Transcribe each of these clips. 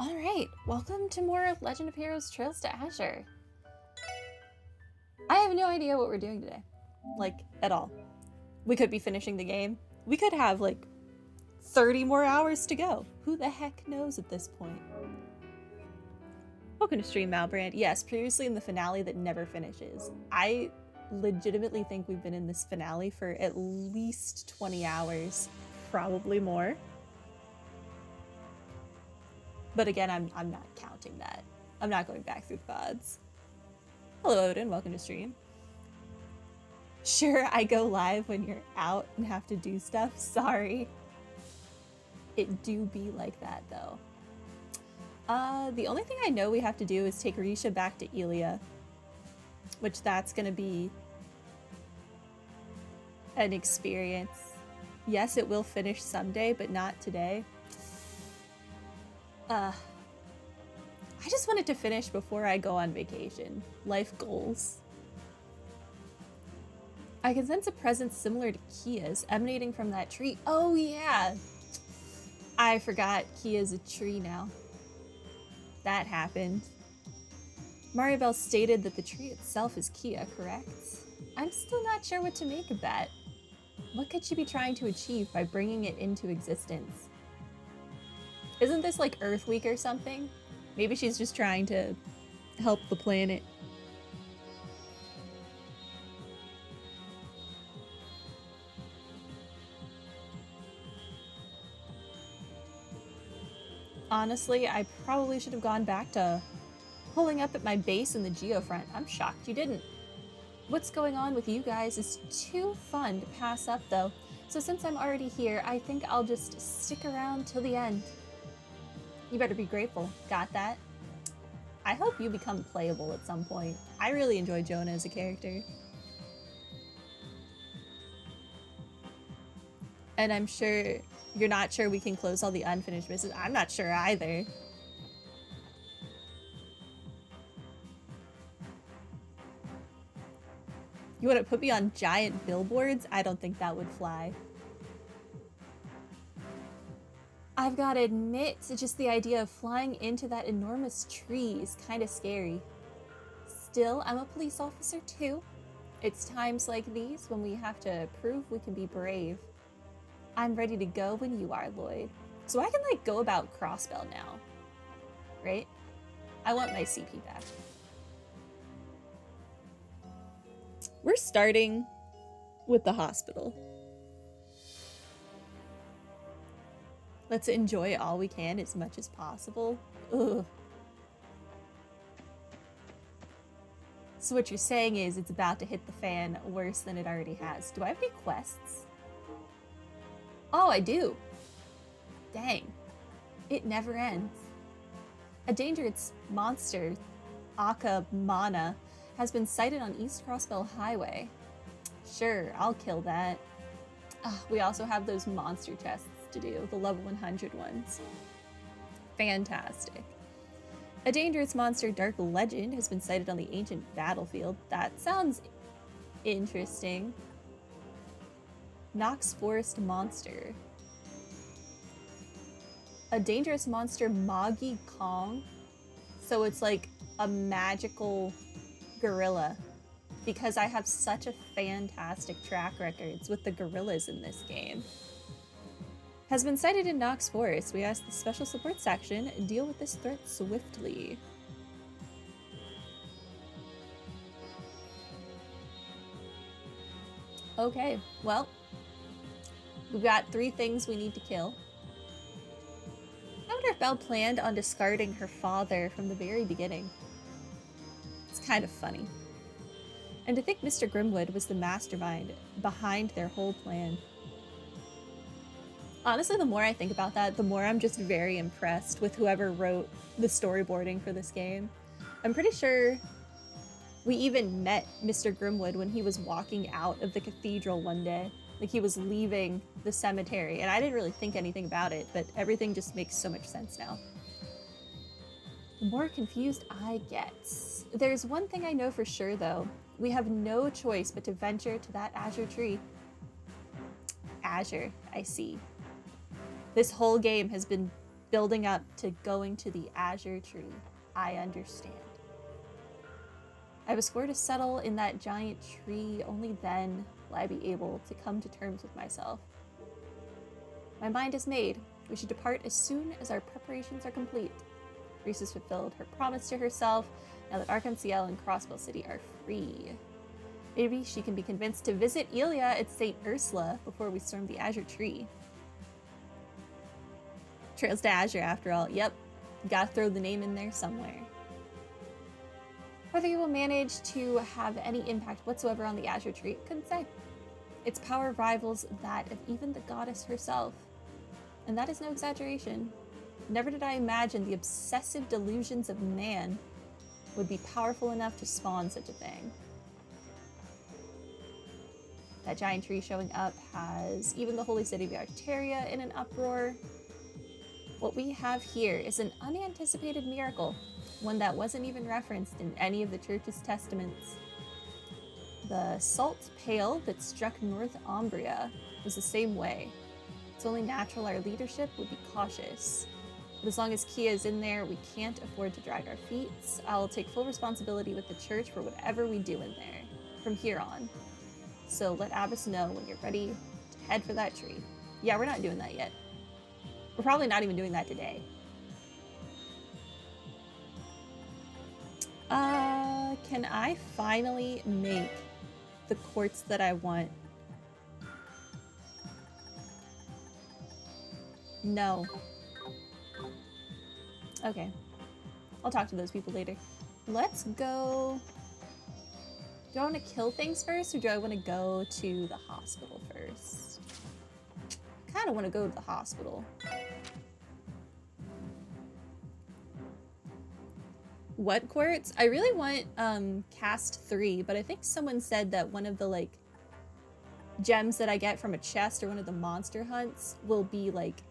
Alright, welcome to more Legend of Heroes Trails to Azure. I have no idea what we're doing today. Like, at all. We could be finishing the game. We could have, like, 30 more hours to go. Who the heck knows at this point? Welcome to stream, Malbrand. Yes, previously in the finale that never finishes. I legitimately think we've been in this finale for at least 20 hours. Probably more. But again, I'm not counting that. I'm not going back through the VODs. Hello, Odin. Welcome to stream. Sure, I go live when you're out and have to do stuff. Sorry. It do be like that, though. The only thing I know we have to do is take Rixia back to Ilya. Which that's going to be an experience. Yes, it will finish someday, but not today. I just wanted to finish before I go on vacation. Life goals. I can sense a presence similar to Kia's emanating from that tree. Oh yeah! I forgot Kia's a tree now. That happened. Maribel stated that the tree itself is Kia, correct? I'm still not sure what to make of that. What could she be trying to achieve by bringing it into existence? Isn't this like Earth Week or something? Maybe she's just trying to help the planet. Honestly, I probably should have gone back to pulling up at my base in the Geofront. I'm shocked you didn't. What's going on with you guys is too fun to pass up though. So since I'm already here, I think I'll just stick around till the end. You better be grateful. Got that? I hope you become playable at some point. I really enjoy Jonah as a character. And I'm sure you're not sure we can close all the unfinished missions. I'm not sure either. You want to put me on giant billboards? I don't think that would fly. I've got to admit, just the idea of flying into that enormous tree is kind of scary. Still, I'm a police officer too. It's times like these when we have to prove we can be brave. I'm ready to go when you are, Lloyd. So I can like go about Crossbell now, right? I want my CP back. We're starting with the hospital. Let's enjoy all we can as much as possible. Ugh. So what you're saying is it's about to hit the fan worse than it already has. Do I have any quests? Oh, I do. Dang. It never ends. A dangerous monster, Aka Mana, has been sighted on East Crossbell Highway. Sure, I'll kill that. We also have those monster tests to do, the level 100 ones. Fantastic. A dangerous monster, Dark Legend, has been sighted on the ancient battlefield. That sounds interesting. Nox Forest Monster. A dangerous monster, Moggy Kong. So it's like a magical gorilla. Because I have such a fantastic track record with the gorillas in this game. Has been sighted in Nox Forest. We ask the special support section deal with this threat swiftly. Okay, well, we've got 3 things we need to kill. I wonder if Belle planned on discarding her father from the very beginning. It's kind of funny. And to think Mr. Grimwood was the mastermind behind their whole plan. Honestly, the more I think about that, the more I'm just very impressed with whoever wrote the storyboarding for this game. I'm pretty sure we even met Mr. Grimwood when he was walking out of the cathedral one day. Like he was leaving the cemetery, and I didn't really think anything about it, but everything just makes so much sense now. The more confused I get. There's one thing I know for sure, though. We have no choice but to venture to that Azure tree. Azure, I see. This whole game has been building up to going to the Azure tree. I understand. I was sworn to settle in that giant tree. Only then will I be able to come to terms with myself. My mind is made. We should depart as soon as our preparations are complete. Reese has fulfilled her promise to herself now that Arkham Ciel and Crossbell City are free. Maybe she can be convinced to visit Ilya at St. Ursula before we storm the Azure tree. Trails to Azure, after all. Yep, gotta throw the name in there somewhere. Whether you will manage to have any impact whatsoever on the Azure tree, couldn't say. Its power rivals that of even the goddess herself. And that is no exaggeration. Never did I imagine the obsessive delusions of man would be powerful enough to spawn such a thing. That giant tree showing up has even the holy city of Arteria in an uproar. What we have here is an unanticipated miracle, one that wasn't even referenced in any of the church's testaments. The salt pail that struck Northumbria was the same way. It's only natural our leadership would be cautious. But as long as Kia is in there, we can't afford to drag our feet. I'll take full responsibility with the church for whatever we do in there from here on. So let Abbas know when you're ready to head for that tree. Yeah, we're not doing that yet. We're probably not even doing that today. Can I finally make the quartz that I want? No. Okay. I'll talk to those people later. Let's go... Do I want to kill things first, or do I want to go to the hospital first? I kind of want to go to the hospital. What quartz? I really want cast 3, but I think someone said that one of the like gems that I get from a chest or one of the monster hunts will be like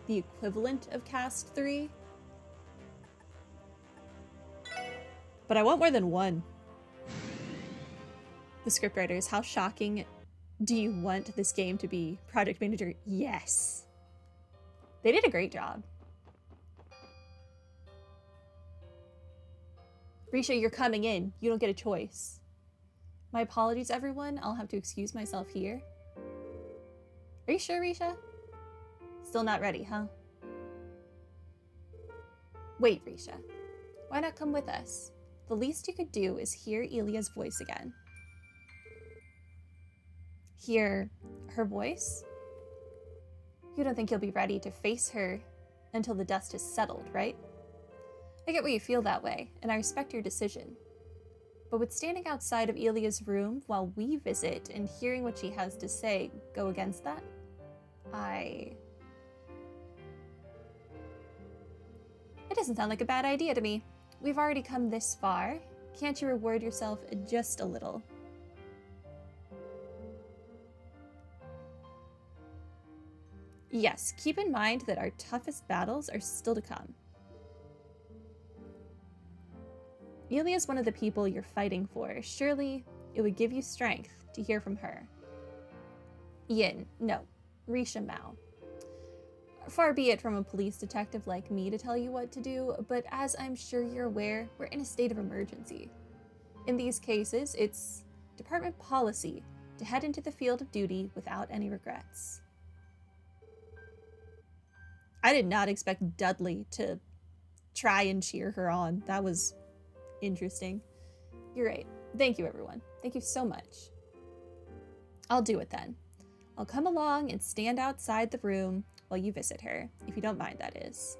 the equivalent of cast 3. But I want more than one. The scriptwriters, how shocking do you want this game to be? Project manager, yes. They did a great job. Rixia, you're coming in. You don't get a choice. My apologies, everyone. I'll have to excuse myself here. Are you sure, Rixia? Still not ready, huh? Wait, Rixia. Why not come with us? The least you could do is hear Ilya's voice again. Hear her voice? You don't think you'll be ready to face her until the dust has settled, right? I get why you feel that way, and I respect your decision. But would standing outside of Ilya's room while we visit and hearing what she has to say go against that? It doesn't sound like a bad idea to me. We've already come this far. Can't you reward yourself just a little? Yes, keep in mind that our toughest battles are still to come. Ilya is one of the people you're fighting for. Surely it would give you strength to hear from her. Rixia Mao. Far be it from a police detective like me to tell you what to do, but as I'm sure you're aware, we're in a state of emergency. In these cases, it's department policy to head into the field of duty without any regrets. I did not expect Dudley to try and cheer her on. That was interesting. You're right. Thank you, everyone. Thank you so much. I'll do it then. I'll come along and stand outside the room while you visit her, if you don't mind, that is.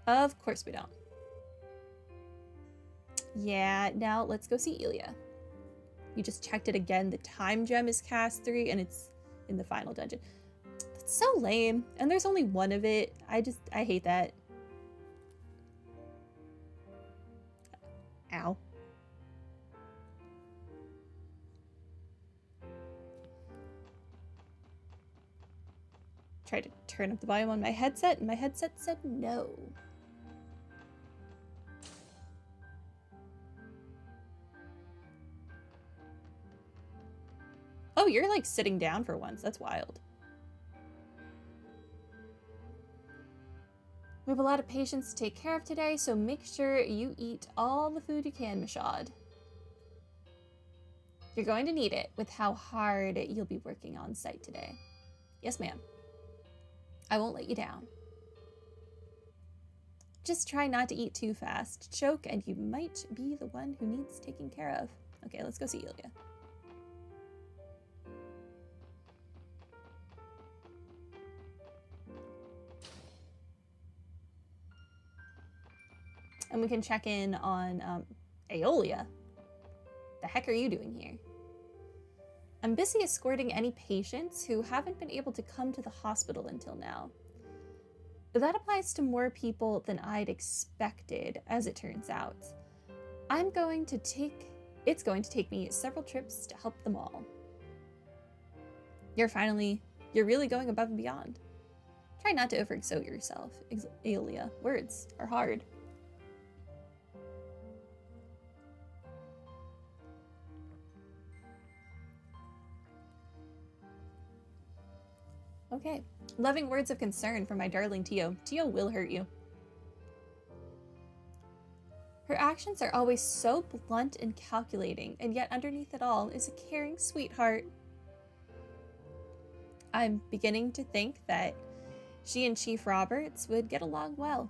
Of course we don't. Yeah, now let's go see Ilya. You just checked it again. The time gem is cast 3 and it's in the final dungeon. That's so lame. And there's only one of it. I hate that. Ow. Tried to turn up the volume on my headset and my headset said no. Oh you're like sitting down for once. That's wild. We have a lot of patients to take care of today, so make sure you eat all the food you can, Mashad. You're going to need it with how hard you'll be working on site today. Yes, ma'am. I won't let you down. Just try not to eat too fast. Choke, and you might be the one who needs taking care of. Okay, let's go see Ilya. And we can check in on Aeolia. The heck are you doing here? I'm busy escorting any patients who haven't been able to come to the hospital until now. That applies to more people than I'd expected, as it turns out. It's going to take me several trips to help them all. You're really going above and beyond. Try not to overexert yourself, Ilya. Words are hard. Okay. Loving words of concern from my darling Tio. Tio will hurt you. Her actions are always so blunt and calculating, and yet underneath it all is a caring sweetheart. I'm beginning to think that she and Chief Roberts would get along well.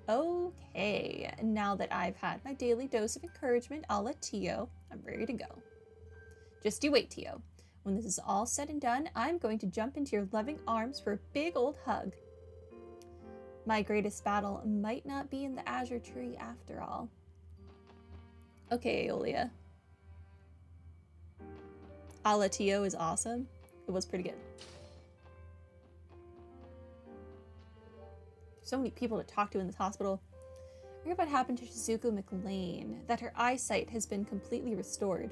Okay, now that I've had my daily dose of encouragement a la Tio, I'm ready to go. Just you wait, Tio. When this is all said and done, I'm going to jump into your loving arms for a big old hug. My greatest battle might not be in the Azure tree after all. Okay, Aeolia. A la Tio is awesome. It was pretty good. So many people to talk to in this hospital. I heard what happened to Shizuku McLean, that her eyesight has been completely restored.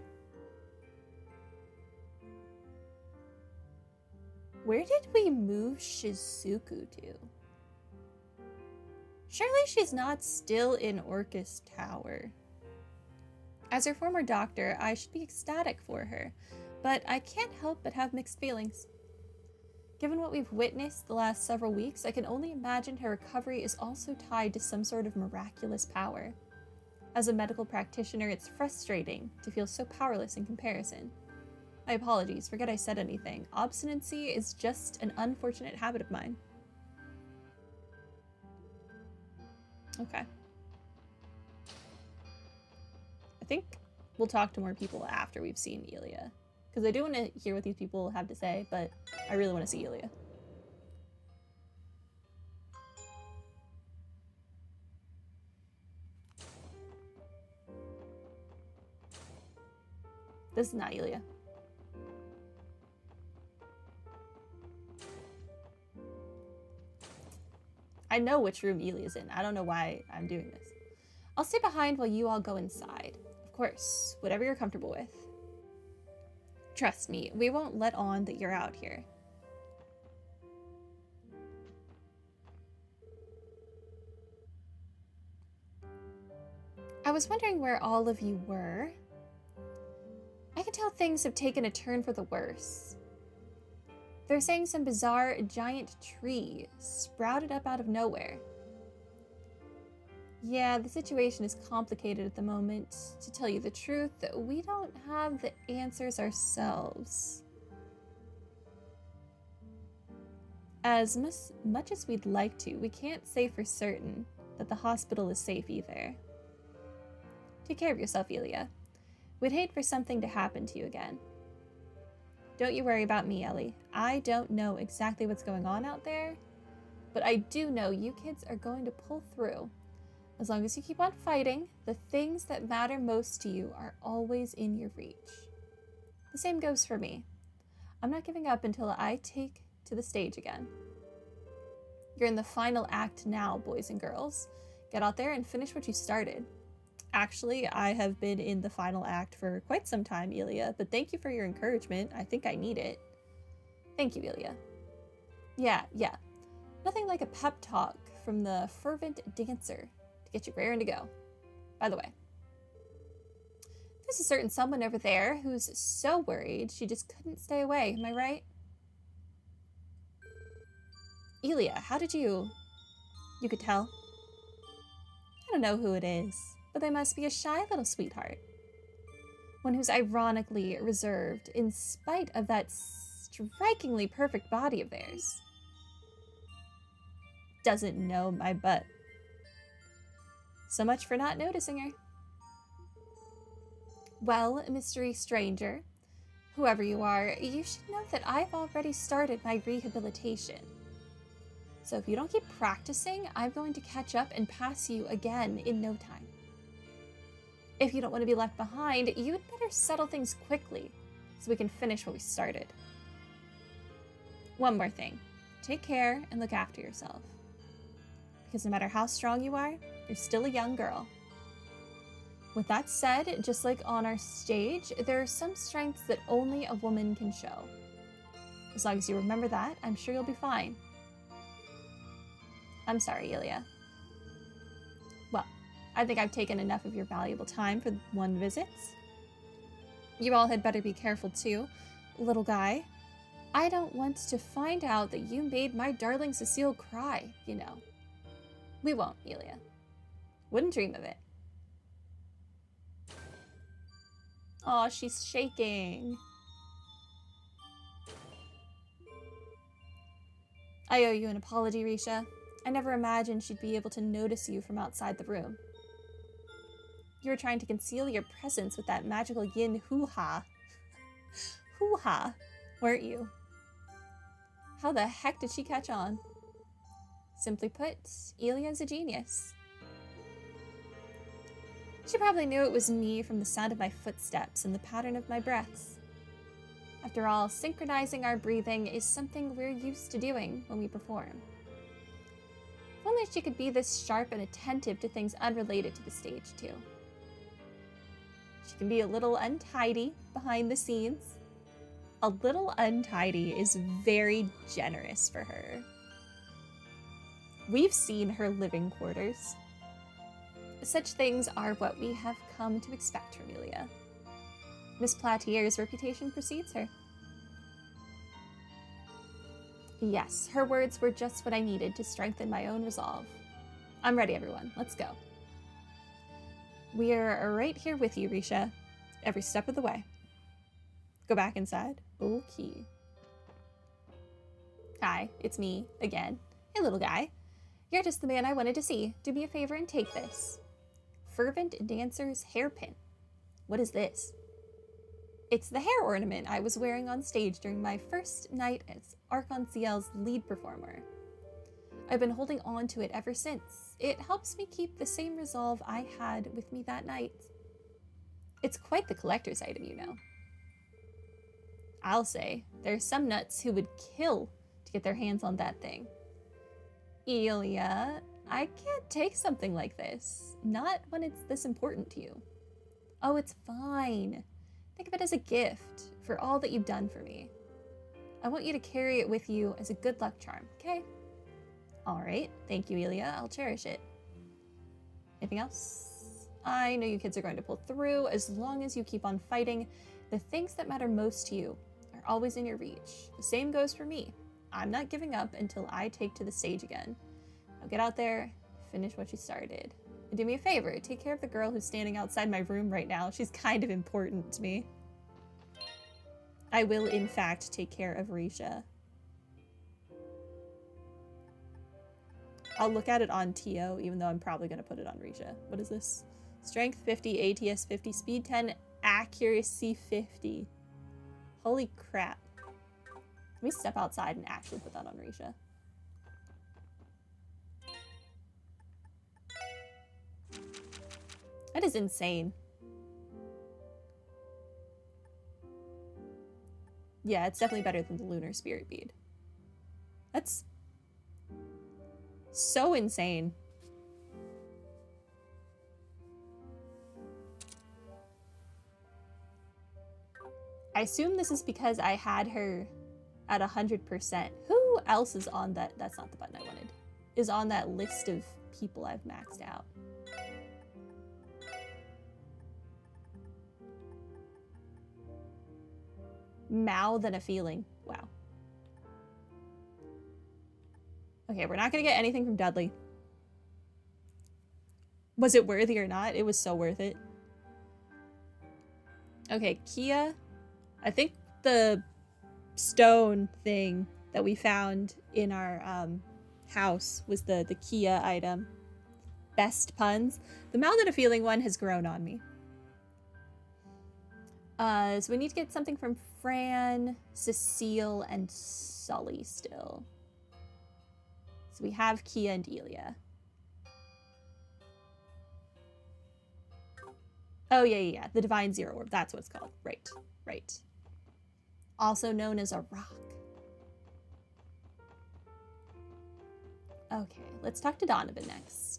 Where did we move Shizuku to? Surely she's not still in Orcus Tower. As her former doctor, I should be ecstatic for her, but I can't help but have mixed feelings. Given what we've witnessed the last several weeks, I can only imagine her recovery is also tied to some sort of miraculous power. As a medical practitioner, it's frustrating to feel so powerless in comparison. My apologies, forget I said anything. Obstinacy is just an unfortunate habit of mine. Okay. I think we'll talk to more people after we've seen Ilya. Because I do want to hear what these people have to say, but I really want to see Ilya. This is not Ilya. I know which room Ilya's in. I don't know why I'm doing this. I'll stay behind while you all go inside. Of course, whatever you're comfortable with. Trust me, we won't let on that you're out here. I was wondering where all of you were. I can tell things have taken a turn for the worse. They're saying some bizarre giant tree sprouted up out of nowhere. Yeah, the situation is complicated at the moment. To tell you the truth, we don't have the answers ourselves. As much as we'd like to, we can't say for certain that the hospital is safe either. Take care of yourself, Ilya. We'd hate for something to happen to you again. Don't you worry about me, Ellie. I don't know exactly what's going on out there, but I do know you kids are going to pull through. As long as you keep on fighting, the things that matter most to you are always in your reach. The same goes for me. I'm not giving up until I take to the stage again. You're in the final act now, boys and girls. Get out there and finish what you started. Actually, I have been in the final act for quite some time, Ilya, but thank you for your encouragement. I think I need it. Thank you, Ilya. Yeah. Nothing like a pep talk from the fervent dancer to get you raring to go. By the way, There's a certain someone over there who's so worried she just couldn't stay away, am I right? Ilya, how did you... You could tell? I don't know who it is, but they must be a shy little sweetheart. One who's ironically reserved in spite of that strikingly perfect body of theirs. Doesn't know my butt. So much for not noticing her. Well, mystery stranger, whoever you are, you should know that I've already started my rehabilitation. So if you don't keep practicing, I'm going to catch up and pass you again in no time. If you don't want to be left behind, you'd better settle things quickly so we can finish what we started. One more thing. Take care and look after yourself. Because no matter how strong you are, you're still a young girl. With that said, just like on our stage, there are some strengths that only a woman can show. As long as you remember that, I'm sure you'll be fine. I'm sorry, Ilya. Well, I think I've taken enough of your valuable time for one visit. You all had better be careful too, little guy. I don't want to find out that you made my darling Cecile cry, you know. We won't, Ilya. Wouldn't dream of it. Aw, she's shaking. I owe you an apology, Rixia. I never imagined she'd be able to notice you from outside the room. You were trying to conceal your presence with that magical yin hoo-ha. Hoo-ha, weren't you? How the heck did she catch on? Simply put, Ilya's a genius. She probably knew it was me from the sound of my footsteps and the pattern of my breaths. After all, synchronizing our breathing is something we're used to doing when we perform. If only she could be this sharp and attentive to things unrelated to the stage, too. She can be a little untidy behind the scenes. A little untidy is very generous for her. We've seen her living quarters. Such things are what we have come to expect from Ilya. Miss Platier's reputation precedes her. Yes, her words were just what I needed to strengthen my own resolve. I'm ready, everyone. Let's go. We're right here with you, Rixia. Every step of the way. Go back inside. Okay. Hi, it's me, again. Hey, little guy. You're just the man I wanted to see. Do me a favor and take this. Fervent Dancer's hairpin. What is this? It's the hair ornament I was wearing on stage during my first night as Arc-en-Ciel's lead performer. I've been holding on to it ever since. It helps me keep the same resolve I had with me that night. It's quite the collector's item, you know. I'll say, there's some nuts who would kill to get their hands on that thing. Ilya, I can't take something like this. Not when it's this important to you. Oh, it's fine. Think of it as a gift for all that you've done for me. I want you to carry it with you as a good luck charm, okay? All right, thank you, Ilya. I'll cherish it. Anything else? I know you kids are going to pull through as long as you keep on fighting. The things that matter most to you are always in your reach. The same goes for me. I'm not giving up until I take to the stage again. Now get out there, finish what you started. And do me a favor, take care of the girl who's standing outside my room right now. She's kind of important to me. I will, in fact, take care of Rixia. I'll look at it on TO, even though I'm probably going to put it on Rixia. What is this? Strength 50, ATS 50, Speed 10, Accuracy 50. Holy crap. Let me step outside and actually put that on Rixia. That is insane. Yeah, it's definitely better than the Lunar Spirit Bead. That's so insane. I assume this is because I had her at 100%. Who else is on that? That's not the button I wanted. Is on that list of people I've maxed out. Mouth and a feeling. Wow. Okay, we're not gonna get anything from Dudley. Was it worthy or not? It was so worth it. Okay, Kia. I think the stone thing that we found in our house was the Kia item. Best puns. The Mouth and a Feeling one has grown on me. So we need to get something from Fran, Cecile, and Sully still. So we have Kia and Ilya. Oh, yeah. The Divine Zero Orb. That's what it's called. Right. Also known as a rock. Okay, let's talk to Donovan next.